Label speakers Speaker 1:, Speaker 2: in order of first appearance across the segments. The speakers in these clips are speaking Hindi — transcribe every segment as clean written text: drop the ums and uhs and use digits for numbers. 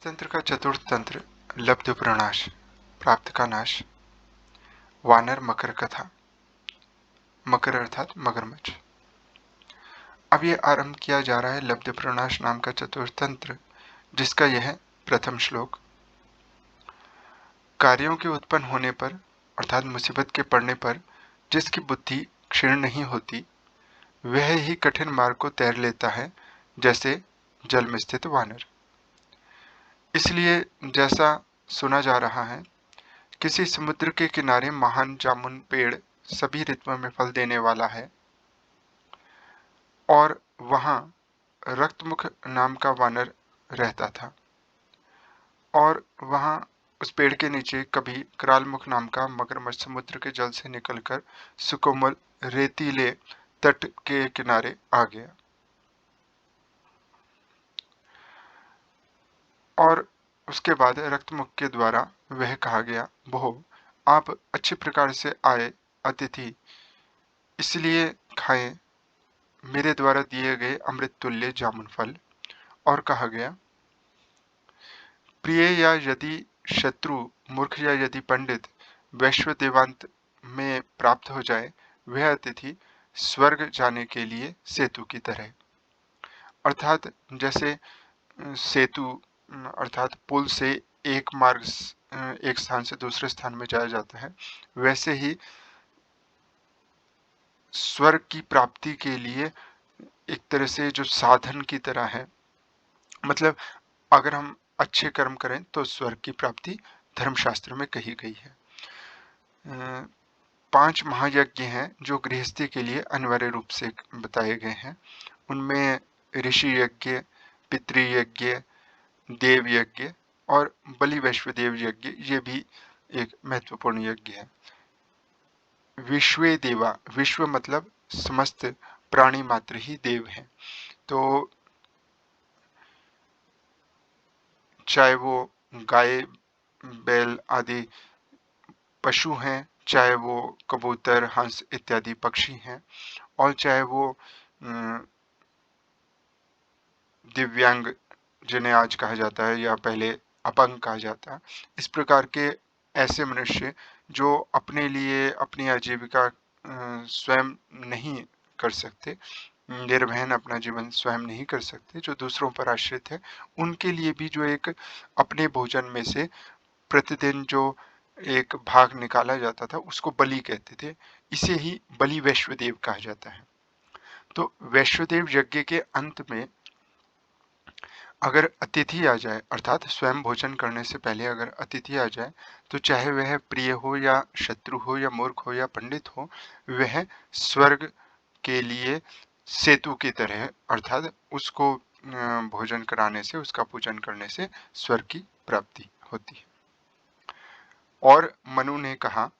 Speaker 1: पंचतंत्र का चतुर्थ तंत्र लब्ध प्रणाश, प्राप्त का नाश। वानर मकर कथा। मकर अर्थात मगरमच्छ। अब ये आरंभ किया जा रहा है लब्ध प्रणाश नाम का चतुर्थ तंत्र, जिसका यह प्रथम श्लोक। कार्यों के उत्पन्न होने पर अर्थात मुसीबत के पड़ने पर जिसकी बुद्धि क्षीण नहीं होती, वह ही कठिन मार्ग को तैर लेता है, जैसे जल में स्थित वानर। इसलिए जैसा सुना जा रहा है, किसी समुद्र के किनारे महान जामुन पेड़ सभी ऋतुओं में फल देने वाला है, और वहां रक्तमुख नाम का वानर रहता था। और वहां उस पेड़ के नीचे कभी करालमुख नाम का मगरमच्छ समुद्र के जल से निकलकर सुकोमल रेतीले तट के किनारे आ गया। और उसके बाद रक्तमुख के द्वारा वह कहा गया, बहु आप अच्छे प्रकार से आए अतिथि, इसलिए खाएं मेरे द्वारा दिए गए अमृत तुल्य जामुन फल। और कहा गया, प्रिय या यदि शत्रु, मूर्ख या यदि पंडित वैश्व देवांत में प्राप्त हो जाए, वह अतिथि स्वर्ग जाने के लिए सेतु की तरह। अर्थात जैसे सेतु अर्थात पुल से एक मार्ग एक स्थान से दूसरे स्थान में जाया जाता है, वैसे ही स्वर्ग की प्राप्ति के लिए एक तरह से जो साधन की तरह है। मतलब अगर हम अच्छे कर्म करें तो स्वर्ग की प्राप्ति धर्मशास्त्र में कही गई है। 5 महायज्ञ हैं जो गृहस्थी के लिए अनिवार्य रूप से बताए गए हैं। उनमें ऋषि यज्ञ, पितृयज्ञ, देव यज्ञ और बलि वैश्वदेव यज्ञ, ये भी एक महत्वपूर्ण यज्ञ है। विश्वे देवा, विश्व मतलब समस्त प्राणी मात्र ही देव हैं। तो चाहे वो गाय, बैल आदि पशु हैं, चाहे वो कबूतर, हंस इत्यादि पक्षी हैं, और चाहे वो दिव्यांग जिन्हें आज कहा जाता है या पहले अपंग कहा जाता है, इस प्रकार के ऐसे मनुष्य जो अपने लिए अपनी आजीविका स्वयं नहीं कर सकते, निर्वहन अपना जीवन स्वयं नहीं कर सकते, जो दूसरों पर आश्रित है, उनके लिए भी जो एक अपने भोजन में से प्रतिदिन जो एक भाग निकाला जाता था, उसको बलि कहते थे। इसे ही बलि वैश्वदेव कहा जाता है। तो वैश्वदेव यज्ञ के अंत में अगर अतिथि आ जाए, अर्थात स्वयं भोजन करने से पहले अगर अतिथि आ जाए, तो चाहे वह प्रिय हो या शत्रु हो या मूर्ख हो या पंडित हो, वह स्वर्ग के लिए सेतु की तरह, अर्थात उसको भोजन कराने से, उसका पूजन करने से स्वर्ग की प्राप्ति होती है। और मनु ने कहा,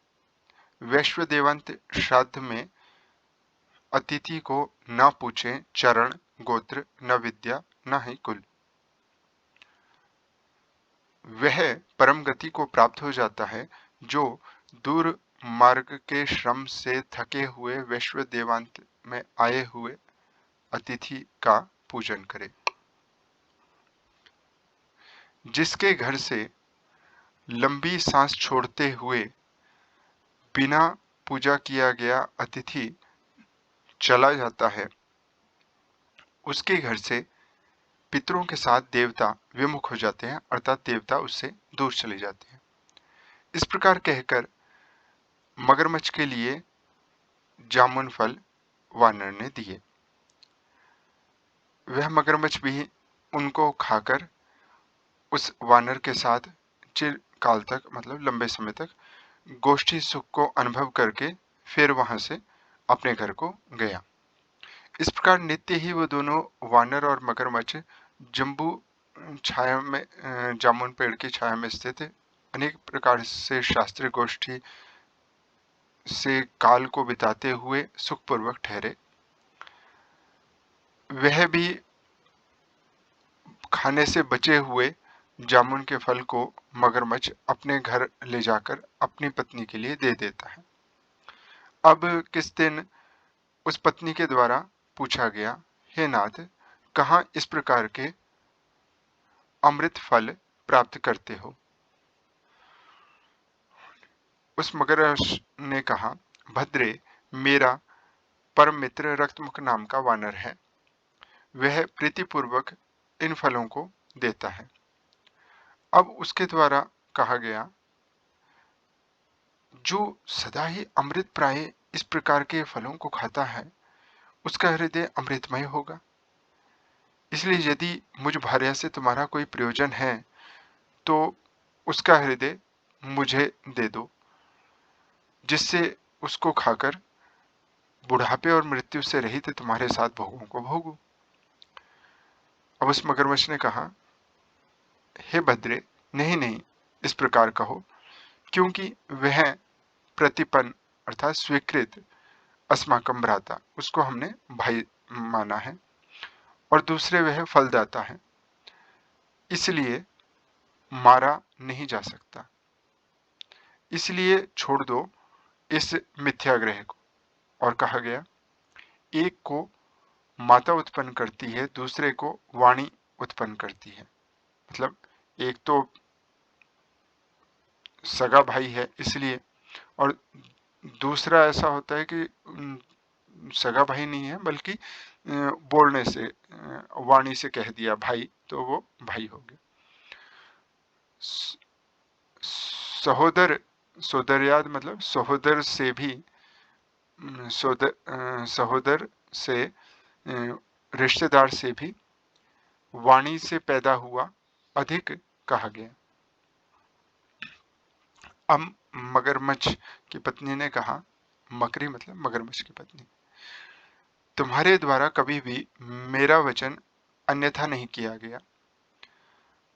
Speaker 1: वैश्वदेवंत श्राद्ध में अतिथि को न पूछें चरण, गोत्र, न विद्या, न ही कुल। वह परम गति को प्राप्त हो जाता है जो दूर मार्ग के श्रम से थके हुए वैश्व देवांत में आए हुए अतिथि का पूजन करे। जिसके घर से लंबी सांस छोड़ते हुए बिना पूजा किया गया अतिथि चला जाता है, उसके घर से पितरों के साथ देवता विमुख हो जाते हैं, अर्थात देवता उससे दूर चले जाते हैं। इस प्रकार कहकर मगरमच्छ के लिए जामुन फल वानर ने दिए। वह मगरमच्छ भी उनको खाकर उस वानर के साथ चिरकाल तक, मतलब लंबे समय तक गोष्ठी सुख को अनुभव करके फिर वहां से अपने घर को गया। इस प्रकार नित्य ही वो दोनों वानर और मगरमच्छ जम्बू छाया में, जामुन पेड़ की छाया में स्थित अनेक प्रकार से शास्त्रीय गोष्ठी से काल को बिताते हुए सुखपूर्वक ठहरे। वह भी खाने से बचे हुए जामुन के फल को मगरमच्छ अपने घर ले जाकर अपनी पत्नी के लिए दे देता है। अब किस दिन उस पत्नी के द्वारा पूछा गया, हे नाथ, कहाँ इस प्रकार के अमृत फल प्राप्त करते हो। उस मगरमच्छ ने कहा, भद्रे, मेरा परम मित्र रक्तमुख नाम का वानर है। वह प्रीतिपूर्वक इन फलों को देता है। अब उसके द्वारा कहा गया, जो सदा ही अमृत प्राय इस प्रकार के फलों को खाता है, उसका हृदय अमृतमय होगा। इसलिए यदि मुझ भार्या से तुम्हारा कोई प्रयोजन है, तो उसका हृदय मुझे दे दो, जिससे उसको खाकर बुढ़ापे और मृत्यु से रहित तुम्हारे साथ भोगों को भोगूं। अब उस मगरमच्छ ने कहा, हे भद्रे, नहीं नहीं, इस प्रकार कहो, क्योंकि वह प्रतिपन्न अर्थात स्वीकृत अस्माकं भ्राता, उसको हमने भाई माना है, और दूसरे वह फलदाता है, इसलिए मारा नहीं जा सकता। इसलिए छोड़ दो इस मिथ्याग्रह को। और कहा गया, एक को माता उत्पन्न करती है, दूसरे को वाणी उत्पन्न करती है। मतलब एक तो सगा भाई है इसलिए, और दूसरा ऐसा होता है कि सगा भाई नहीं है, बल्कि बोलने से, वाणी से कह दिया भाई, तो वो भाई हो गया। सहोदर, सोदरयाद मतलब सहोदर से भी, सहोदर से, रिश्तेदार से भी वाणी से पैदा हुआ अधिक कहा गया। अब मगरमच्छ की पत्नी ने कहा, मकरी मतलब मगरमच्छ की पत्नी, तुम्हारे द्वारा कभी भी मेरा वचन अन्यथा नहीं किया गया,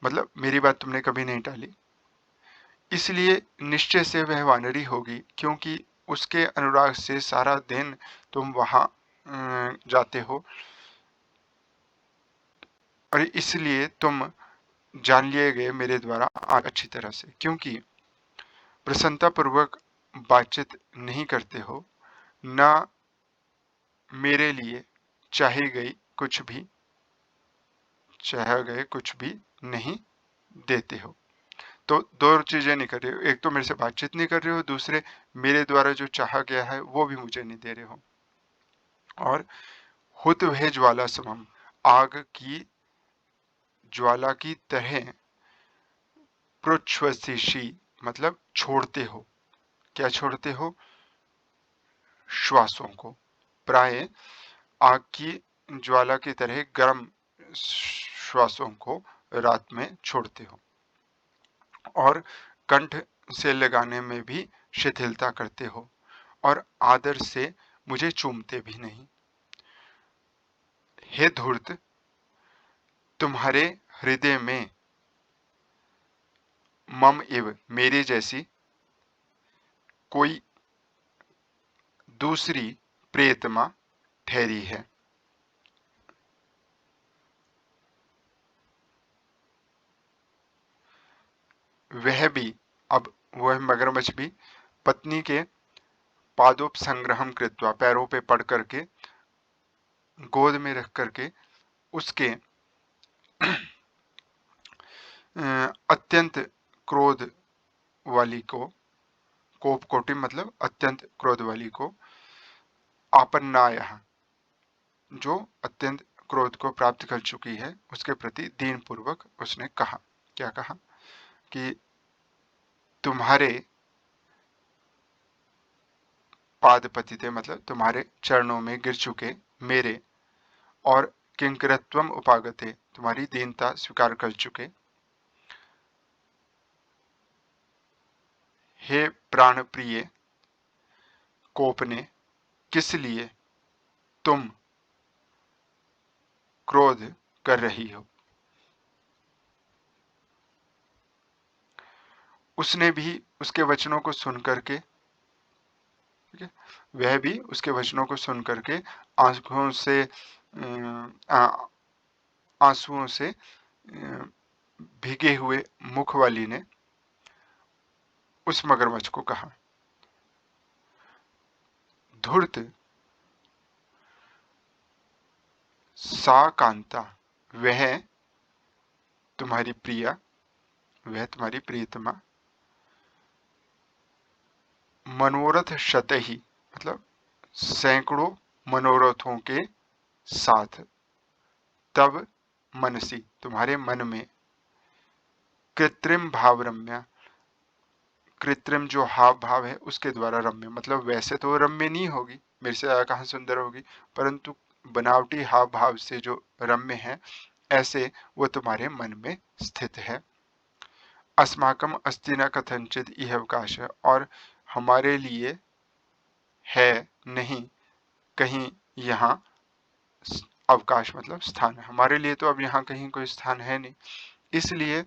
Speaker 1: मतलब मेरी बात तुमने कभी नहीं टाली, इसलिए निश्चय से वह वानरी होगी, क्योंकि उसके अनुराग से सारा दिन तुम वहां जाते हो, और इसलिए तुम जान लिए गए मेरे द्वारा आज अच्छी तरह से, क्योंकि प्रसन्नता पूर्वक बातचीत नहीं करते हो, ना मेरे लिए चाहे गए कुछ भी नहीं देते हो। तो दो चीजें नहीं कर रहे हो, एक तो मेरे से बातचीत नहीं कर रहे हो, दूसरे मेरे द्वारा जो चाहा गया है वो भी मुझे नहीं दे रहे हो। और हुत वह ज्वाला समम, आग की ज्वाला की तरह प्रोच्छ्वसिषि मतलब छोड़ते हो। क्या छोड़ते हो? श्वासों को। प्राय आग की ज्वाला की तरह गर्म श्वासों को रात में छोड़ते हो, और कंठ से लगाने में भी शिथिलता करते हो, और आदर से मुझे चूमते भी नहीं। हे धूर्त, तुम्हारे हृदय में मम इव मेरे जैसी कोई दूसरी प्रेतमा ठहरी है। वह भी, अब वह मगरमच्छ भी पत्नी के पादोपसंग्रहम कृत्वा, पैरों पे पड़ करके, गोद में रख करके, उसके अत्यंत क्रोध वाली को, कोप कोटि मतलब अत्यंत क्रोध वाली को, आपन्नाय, जो अत्यंत क्रोध को प्राप्त कर चुकी है, उसके प्रति दीन पूर्वक उसने कहा। क्या कहा? कि तुम्हारे पाद पतिते मतलब तुम्हारे चरणों में गिर चुके मेरे, और किंकरत्वम उपागते तुम्हारी दीनता स्वीकार कर चुके, हे प्राण प्रिय कोपने, किस लिए तुम क्रोध कर रही हो? उसने भी उसके वचनों को सुन करके, ठीक है, वह भी उसके वचनों को सुन करके आंखों से आंसुओं से भीगे हुए मुख वाली ने उस मगरमच्छ को कहा, धूर्त, सा कांता, वह तुम्हारी प्रिया, वह तुम्हारी प्रियतमा मनोरथ शतहि मतलब सैकड़ों मनोरथों के साथ तब मनसी तुम्हारे मन में कृत्रिम भाव रम्या कृत्रिम जो हाव भाव है उसके द्वारा रम्य मतलब वैसे तो रम्य नहीं होगी, मेरे से ज्यादा कहाँ सुंदर होगी, परंतु बनावटी हाव भाव से जो रम्य है ऐसे वो तुम्हारे मन में स्थित है। अस्माकम अस्ति न कथंचित इह अवकाश और हमारे लिए है नहीं कहीं यहाँ अवकाश मतलब स्थान, हमारे लिए तो अब यहाँ कहीं कोई स्थान है नहीं, इसलिए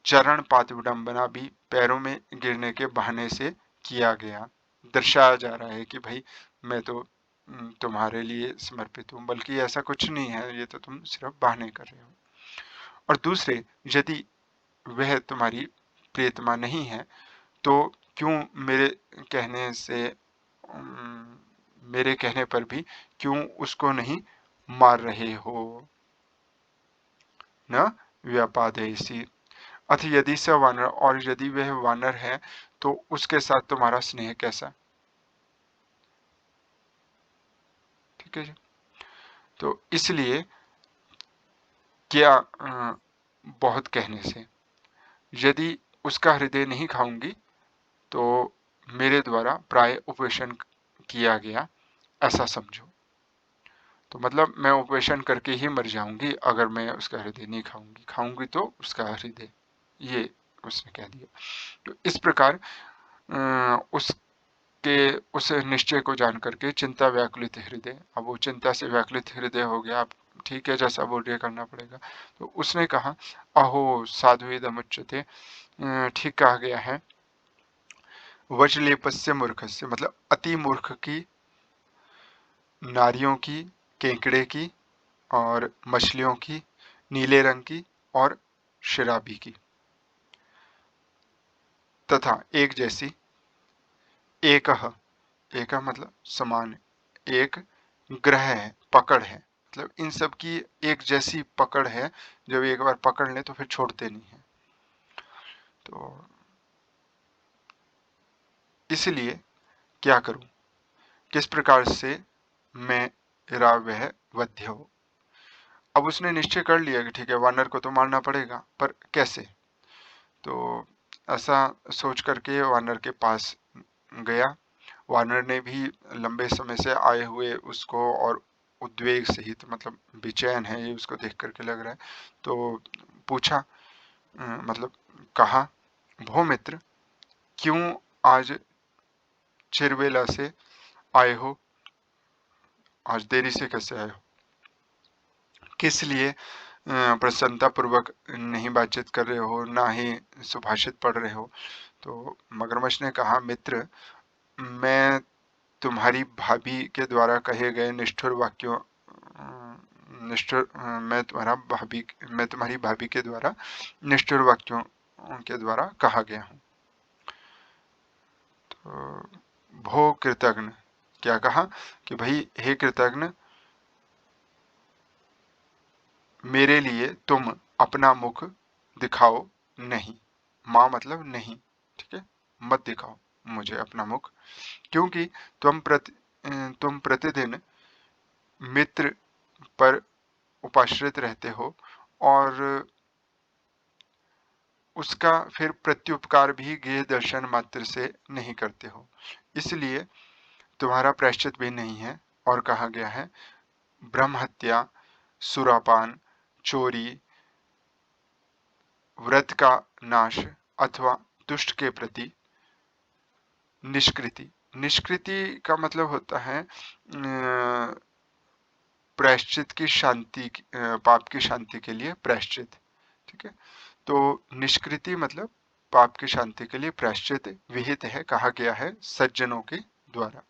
Speaker 1: चरण पात विडंबना भी पैरों में गिरने के बहाने से किया गया, दर्शाया जा रहा है कि भाई मैं तो तुम्हारे लिए समर्पित हूँ, बल्कि ऐसा कुछ नहीं है, ये तो तुम सिर्फ बहाने कर रहे हो। और दूसरे, यदि वह तुम्हारी प्रियतमा नहीं है तो क्यों कहने से मेरे कहने पर भी क्यों उसको नहीं मार रहे हो, न व्यापादेसी अथ यदि स वानर और यदि वह वानर है तो उसके साथ तुम्हारा स्नेह कैसा। ठीक है जी। तो इसलिए क्या बहुत कहने से यदि उसका हृदय नहीं खाऊंगी तो मेरे द्वारा प्राय उपवेशन किया गया ऐसा समझो, तो मतलब मैं उपवेशन करके ही मर जाऊंगी अगर मैं उसका हृदय नहीं खाऊंगी, खाऊंगी तो उसका हृदय, ये उसने कह दिया। तो इस प्रकार उसके उस निश्चय को जान करके चिंता व्याकुलित हृदय, अब वो चिंता से व्याकुलित हृदय हो गया, अब ठीक है जैसा बोल रही करना पड़ेगा, तो उसने कहा अहो साधु इदमुच्यते, ठीक कहा गया है, वज्रलेपस्य मूर्खस्य मतलब अति मूर्ख की, नारियों की, केकड़े की और मछलियों की, नीले रंग की और शराबी की, तथा एक जैसी, एक मतलब समान, एक ग्रह है पकड़ है, मतलब इन सब की एक जैसी पकड़ है, जब एक बार पकड़ ले तो फिर छोड़ते नहीं है। तो इसलिए क्या करूं, किस प्रकार से मेरा वह वध्य हो। अब उसने निश्चय कर लिया कि ठीक है वानर को तो मारना पड़ेगा, पर कैसे, तो ऐसा सोच करके वानर के पास गया। वानर ने भी लंबे समय से आए हुए उसको और उद्वेग सहित मतलब बेचैन है ये उसको देख करके लग रहा है, तो पूछा मतलब कहा भो मित्र क्यों आज चिरवेला से आए हो, आज देरी से कैसे आए हो, किस लिए प्रसन्नता पूर्वक नहीं बातचीत कर रहे हो, ना ही सुभाषित पढ़ रहे हो। तो मगरमच्छ ने कहा मित्र मैं तुम्हारी भाभी के द्वारा कहे गए निष्ठुर वाक्यों निष्ठुर मैं तुम्हारी भाभी के द्वारा निष्ठुर वाक्यों के द्वारा कहा गया हूँ। तो भो कृतज्ञ, क्या कहा कि भाई हे कृतज्ञ मेरे लिए तुम अपना मुख दिखाओ नहीं, माँ मतलब नहीं, ठीक है, मत दिखाओ मुझे अपना मुख, क्योंकि तुम प्रतिदिन मित्र पर उपाश्रित रहते हो और उसका फिर प्रत्युपकार भी गेह दर्शन मात्र से नहीं करते हो, इसलिए तुम्हारा प्रायश्चित भी नहीं है। और कहा गया है ब्रह्म हत्या, सुरापान, चोरी, व्रत का नाश अथवा दुष्ट के प्रति निष्कृति, निष्कृति का मतलब होता है प्रायश्चित की शांति, पाप की शांति के लिए प्रायश्चित, ठीक है। तो निष्कृति मतलब पाप की शांति के लिए प्रायश्चित विहित है, कहा गया है सज्जनों के द्वारा।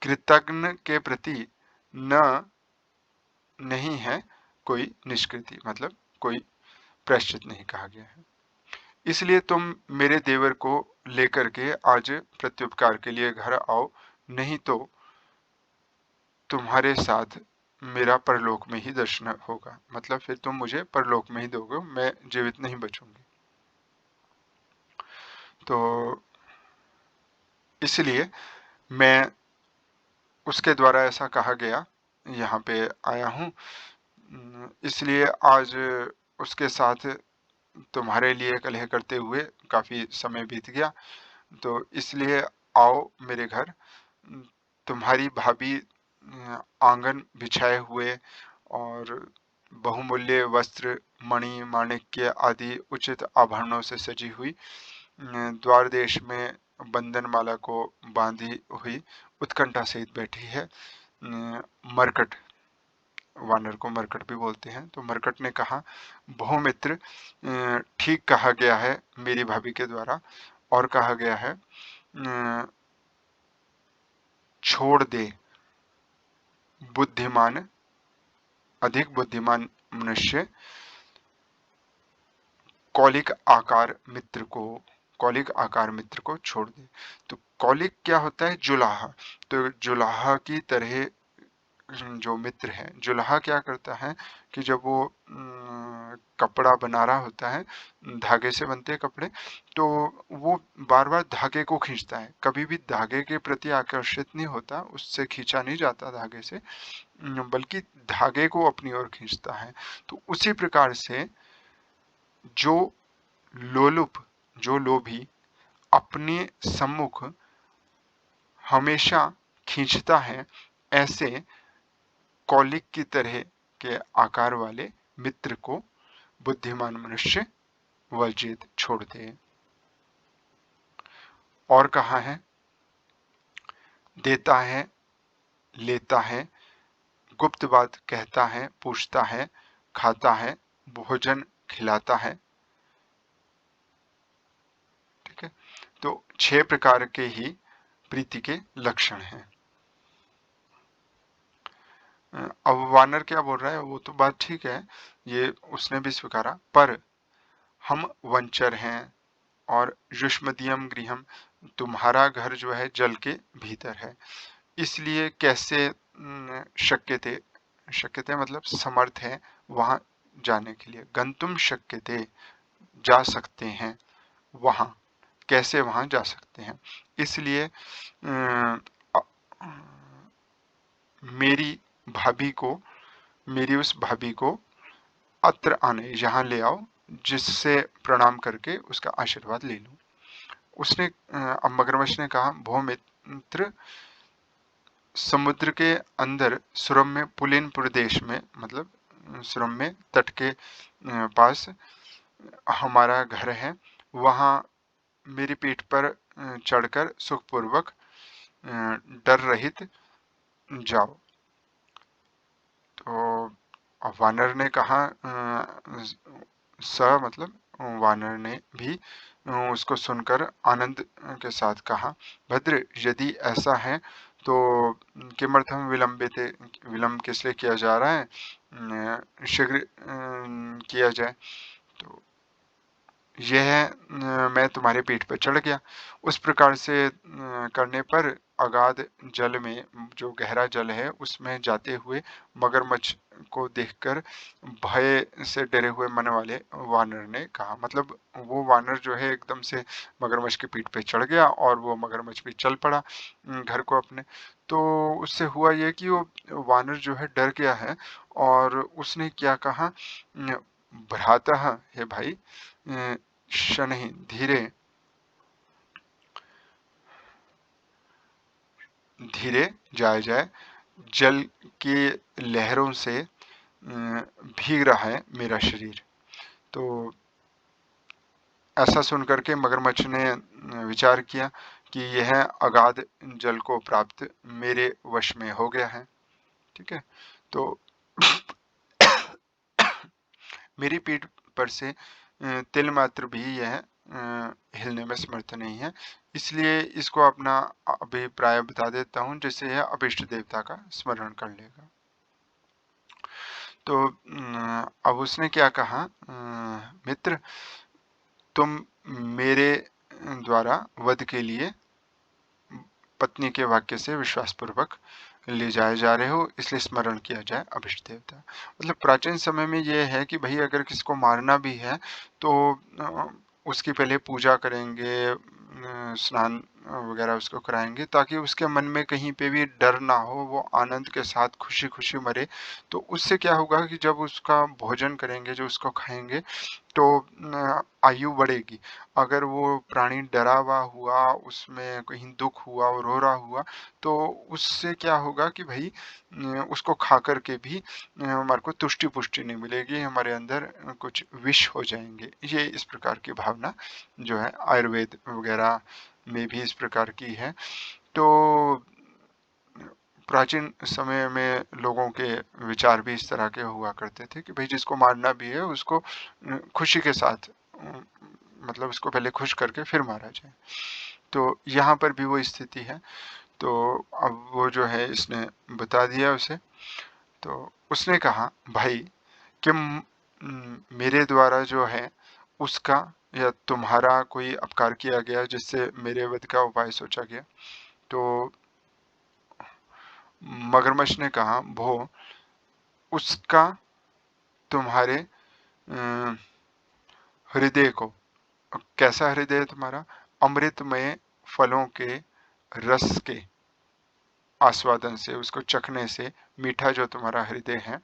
Speaker 1: कृतज्ञ के प्रति न नहीं है कोई निष्कृति मतलब कोई प्रायश्चित नहीं कहा गया है, इसलिए तुम मेरे देवर को लेकर के आज प्रत्युपकार के लिए घर आओ, नहीं तो तुम्हारे साथ मेरा परलोक में ही दर्शन होगा, मतलब फिर तुम मुझे परलोक में ही दोगे, मैं जीवित नहीं बचूंगी। तो इसलिए मैं उसके द्वारा ऐसा कहा गया यहाँ पे आया हूँ, इसलिए आज उसके साथ तुम्हारे लिए कलह करते हुए काफी समय बीत गया, तो इसलिए आओ मेरे घर, तुम्हारी भाभी आंगन बिछाए हुए और बहुमूल्य वस्त्र, मणि माणिक्य आदि उचित आभरणों से सजी हुई द्वार देश में बंधनमाला को बांधी हुई उत्कंठा सहित बैठी है। मरकट, वानर को मरकट भी बोलते हैं, तो मरकट ने कहा, बहुमित्र, ठीक कहा गया है मेरी भाभी के द्वारा, और कहा गया है छोड़ दे बुद्धिमान, अधिक बुद्धिमान मनुष्य कौलिक आकार मित्र को, कौलिक आकार मित्र को छोड़ दे। तो कौलिक क्या होता है? जुलाहा। तो जुलाहा की तरह जो मित्र है, जुलाहा क्या करता है कि जब वो कपड़ा बना रहा होता है, धागे से बनते हैं कपड़े, तो वो बार बार धागे को खींचता है, कभी भी धागे के प्रति आकर्षित नहीं होता, उससे खींचा नहीं जाता धागे से, बल्कि धागे को अपनी ओर खींचता है। तो उसी प्रकार से जो लोलुप, जो लोभी अपने सम्मुख हमेशा खींचता है, ऐसे कौलिक की तरह के आकार वाले मित्र को बुद्धिमान मनुष्य वर्जित, छोड़ दे। और कहा है, देता है, लेता है, गुप्त बात कहता है, पूछता है, खाता है, भोजन खिलाता है। ठीक है, तो 6 प्रकार के ही प्रीति के लक्षण हैं। अब वानर क्या बोल रहा है, वो तो बात ठीक है, ये उसने भी स्वीकारा, पर हम वंचर हैं और युष्मदीयम गृहम, तुम्हारा घर जो है जल के भीतर है, इसलिए कैसे शक्य थे, शक्य थे मतलब समर्थ है वहां जाने के लिए, गंतुम शक्य थे, जा सकते हैं वहां, कैसे वहां जा सकते हैं, इसलिए मेरी भाभी को, मेरी उस भाभी को अत्र आने, यहाँ ले आओ, जिससे प्रणाम करके उसका आशीर्वाद ले लूं। उसने अब मगरमच्छ ने कहा, भौमित्र, समुद्र के अंदर सुरम्य पुलिन प्रदेश में, मतलब सुरम्य तट के पास हमारा घर है, वहां मेरी पीठ पर चढ़कर सुखपूर्वक डर रहित जाओ। तो वानर ने कहा, स मतलब वानर ने भी उसको सुनकर आनंद के साथ कहा, भद्र, यदि ऐसा है तो किमर्थम विलंबित, विलंब किस लिए किया जा रहा है, शीघ्र किया जाए। तो यह मैं तुम्हारे पीठ पर चढ़ गया। उस प्रकार से करने पर अगाध जल में, जो गहरा जल है उसमें जाते हुए मगरमच्छ को देखकर भय से डरे हुए मन वाले वानर ने कहा, मतलब वो वानर जो है एकदम से मगरमच्छ की पीठ पे चढ़ गया और वो मगरमच्छ भी चल पड़ा घर को अपने। तो उससे हुआ ये कि वो वानर जो है डर गया है और उसने क्या कहा, भ्रातः, हे भाई, शनैः, धीरे धीरे जाया जाए, जल की लहरों से भीग रहा है मेरा शरीर। तो ऐसा सुनकर के मगरमच्छ ने विचार किया कि यह अगाध जल को प्राप्त मेरे वश में हो गया है। ठीक है, तो मेरी पीठ पर से तिल मात्र भी यह हिलने में समर्थ नहीं है, इसलिए इसको अपना अभिप्राय बता देता हूँ, जिससे यह अभिष्ट देवता का स्मरण कर लेगा। तो अब उसने क्या कहा, मित्र, तुम मेरे द्वारा वध के लिए पत्नी के वाक्य से विश्वास पूर्वक ले जाए जा रहे हो, इसलिए स्मरण किया जाए अभिष्ट देवता। मतलब प्राचीन समय में ये है कि भाई अगर किसी को मारना भी है तो उसकी पहले पूजा करेंगे, स्नान वगैरह उसको कराएंगे, ताकि उसके मन में कहीं पे भी डर ना हो, वो आनंद के साथ खुशी खुशी मरे। तो उससे क्या होगा कि जब उसका भोजन करेंगे, जो उसको खाएंगे, तो आयु बढ़ेगी। अगर वो प्राणी डरा हुआ हुआ, उसमें कहीं दुख हुआ और रो रहा हुआ, तो उससे क्या होगा कि भाई उसको खा करके भी हमारे को तुष्टि पुष्टि नहीं मिलेगी, हमारे अंदर कुछ विष हो जाएंगे। ये इस प्रकार की भावना जो है आयुर्वेद वगैरह में भी इस प्रकार की है। तो प्राचीन समय में लोगों के विचार भी इस तरह के हुआ करते थे कि भाई जिसको मारना भी है उसको खुशी के साथ, मतलब उसको पहले खुश करके फिर मारा जाए। तो यहाँ पर भी वो स्थिति है। तो अब वो जो है इसने बता दिया उसे। तो उसने कहा भाई कि मेरे द्वारा जो है उसका या तुम्हारा कोई अपकार किया गया जिससे मेरे वध का उपाय सोचा गया। तो मगरमच्छ ने कहा भो, उसका तुम्हारे हृदय को, कैसा हृदय है तुम्हारा? अमृतमय फलों के रस के आस्वादन से, उसको चखने से, मीठा जो तुम्हारा हृदय है,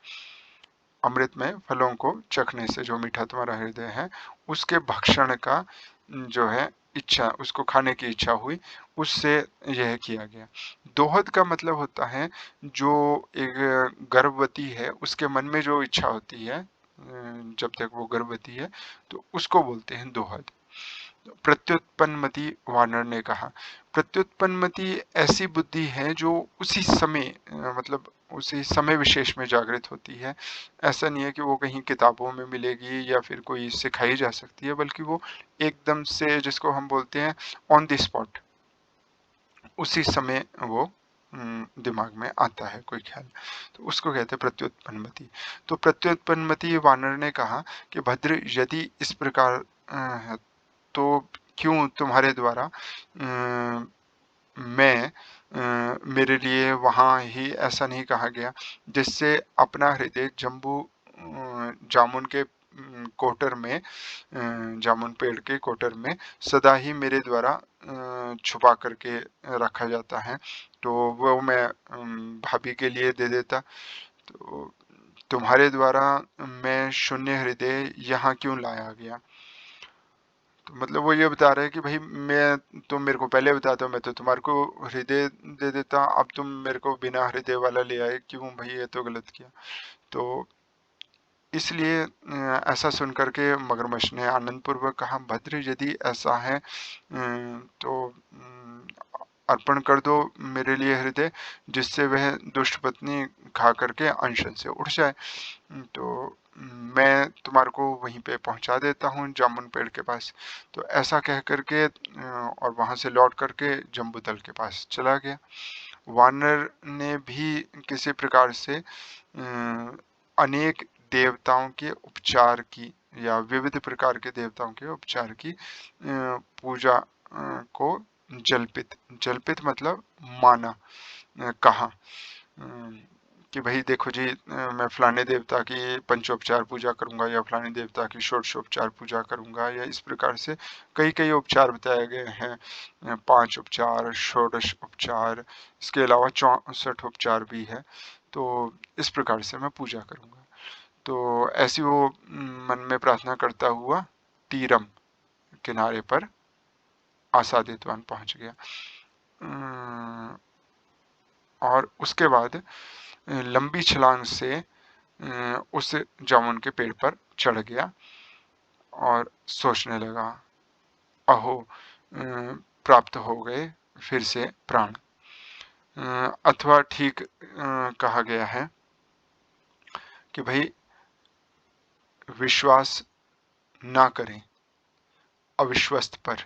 Speaker 1: अमृतमय फलों को चखने से जो मीठा तुम्हारा हृदय है, उसके भक्षण का जो है इच्छा, उसको खाने की इच्छा हुई, उससे यह किया गया। दोहद का मतलब होता है जो एक गर्भवती है उसके मन में जो इच्छा होती है जब तक वो गर्भवती है, तो उसको बोलते हैं दोहद। प्रत्युत्पन्नमति वानर ने कहा, प्रत्युत्पन्नमति ऐसी बुद्धि है जो उसी समय मतलब उसी समय विशेष में जागृत होती है। ऐसा नहीं है कि वो कहीं किताबों में मिलेगी या फिर कोई सिखाई जा सकती है, बल्कि वो एकदम से, जिसको हम बोलते हैं ऑन द स्पॉट, उसी समय वो दिमाग में आता है कोई ख्याल, तो उसको कहते हैं प्रत्युत्पन्नमति। तो प्रत्युत्पन्नमति वानर ने कहा कि भद्र, यदि इस प्रकार है तो क्यों तुम्हारे द्वारा मैं मेरे लिए वहाँ ही ऐसा नहीं कहा गया जिससे अपना हृदय जम्बू जामुन के कोटर में, जामुन पेड़ के कोटर में सदा ही मेरे द्वारा छुपा करके रखा जाता है, तो वो मैं भाभी के लिए दे देता। तो तुम्हारे द्वारा मैं शून्य हृदय यहाँ क्यों लाया गया? तो मतलब वो ये बता रहे हैं कि भाई मैं, तुम मेरे को पहले बता दो, मैं तो तुम्हारे को हृदय दे देता, अब तुम मेरे को बिना हृदय वाला ले आए क्यों भाई? ये तो गलत किया। तो इसलिए ऐसा सुन करके मगरमच्छ ने आनंद पूर्वक कहा, भद्र, यदि ऐसा है तो अर्पण कर दो मेरे लिए हृदय, जिससे वह दुष्ट पत्नी खा करके अनशन से उठ जाए। तो मैं तुम्हारे को वहीं पे पहुंचा देता हूँ जामुन पेड़ के पास। तो ऐसा कह करके और वहां से लौट करके जम्बूदल के पास चला गया। वानर ने भी किसी प्रकार से अनेक देवताओं के उपचार की, या विविध प्रकार के देवताओं के उपचार की पूजा को जल्पित, जल्पित मतलब माना, कहा कि भाई देखो जी, मैं फलाने देवता की पंचोपचार पूजा करूंगा या फलाने देवता की षोडशोपचार पूजा करूंगा, या इस प्रकार से कई कई उपचार बताए गए हैं, 5 उपचार, षोडश उपचार, इसके अलावा 64 उपचार भी है। तो इस प्रकार से मैं पूजा करूंगा। तो ऐसी वो मन में प्रार्थना करता हुआ तीरम किनारे पर आसादितवन पहुंच गया। और उसके बाद लंबी छलांग से उस जामुन के पेड़ पर चढ़ गया और सोचने लगा, अहो, प्राप्त हो गए फिर से प्राण। अथवा ठीक कहा गया है कि भाई विश्वास ना करें अविश्वस्त पर,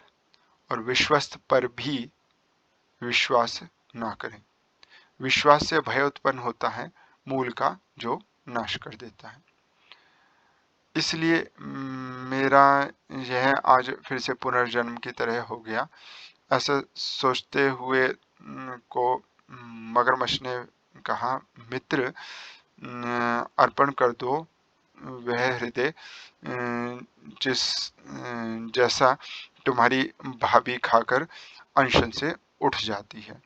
Speaker 1: और विश्वस्त पर भी विश्वास ना करें। विश्वास से भय उत्पन्न होता है, मूल का जो नाश कर देता है। इसलिए मेरा यह आज फिर से पुनर्जन्म की तरह हो गया। ऐसा सोचते हुए को मगरमच्छ ने कहा, मित्र, अर्पण कर दो वह हृदय जिस जैसा तुम्हारी भाभी खाकर अनशन से उठ जाती है।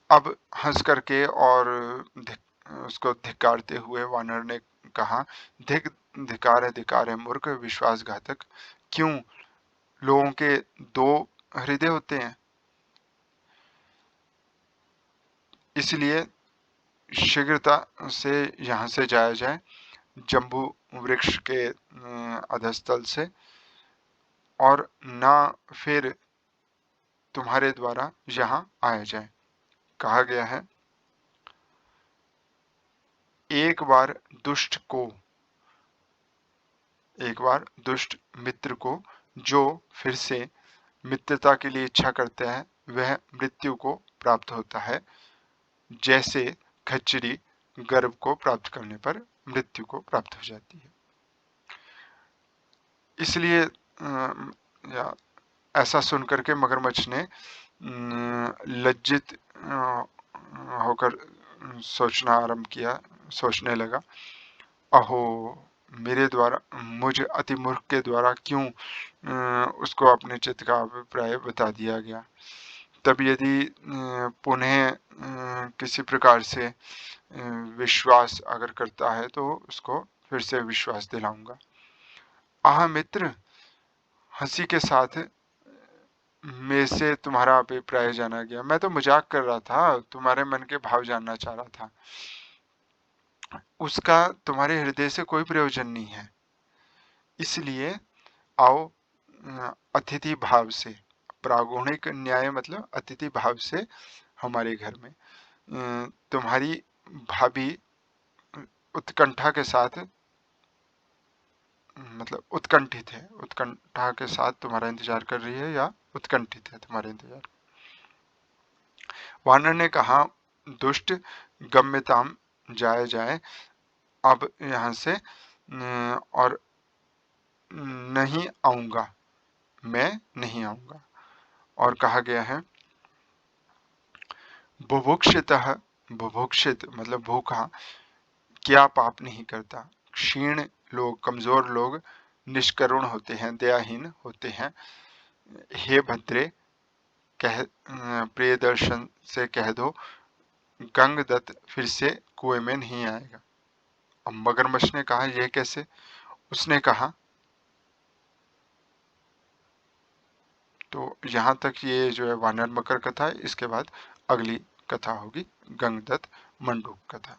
Speaker 1: अब हंस करके और उसको धिक्कारते हुए वानर ने कहा, धिकार है मूर्ख, विश्वासघातक, क्यों लोगों के दो हृदय होते हैं, इसलिए शीघ्रता से यहाँ से जाया जाए, जम्बू वृक्ष के अधस्थल से, और ना फिर तुम्हारे द्वारा यहाँ आया जाए। कहा गया है, एक बार दुष्ट मित्र को जो फिर से मित्रता के लिए इच्छा करता है, वह मृत्यु को प्राप्त होता है, जैसे खच्चरी गर्भ को प्राप्त करने पर मृत्यु को प्राप्त हो जाती है। इसलिए ऐसा सुनकर के मगरमच्छ ने लज्जित होकर सोचने लगा, अहो, मेरे द्वारा, मुझ अति मूर्ख के द्वारा क्यों उसको अपने चित्त का अभिप्राय बता दिया गया। तब यदि पुनः किसी प्रकार से विश्वास अगर करता है तो उसको फिर से विश्वास दिलाऊंगा। आह मित्र, हंसी के साथ में से तुम्हारा अभिप्राय जाना गया। मैं तो मजाक कर रहा था, तुम्हारे मन के भाव जानना चाह रहा था। उसका तुम्हारे हृदय से कोई प्रयोजन नहीं है, इसलिए आओ अतिथि भाव से, प्रागुणिक न्याय मतलब अतिथि भाव से हमारे घर में। तुम्हारी भाभी उत्कंठा के साथ, मतलब उत्कंठित है, उत्कंठा के साथ तुम्हारा इंतजार कर रही है, या उत्कंठित है तुम्हारे इंतजार। वानर ने कहा, दुष्ट, गम्यताम जाए जाए, अब यहाँ से और नहीं आऊंगा, मैं नहीं आऊंगा। और कहा गया है, बुभुक्षितः, बुभुक्षित मतलब भूखा, क्या पाप नहीं करता। क्षीण लोग, कमजोर लोग निष्करुण होते हैं, दयाहीन होते हैं। हे भद्रे, प्रियदर्शन से कह दो, गंगदत्त फिर से कुएं में नहीं आएगा। अब मगरमच्छ ने कहा, यह कैसे? उसने कहा, तो यहाँ तक ये जो है वानर मकर कथा है। इसके बाद अगली कथा होगी गंगदत्त मंडूक कथा।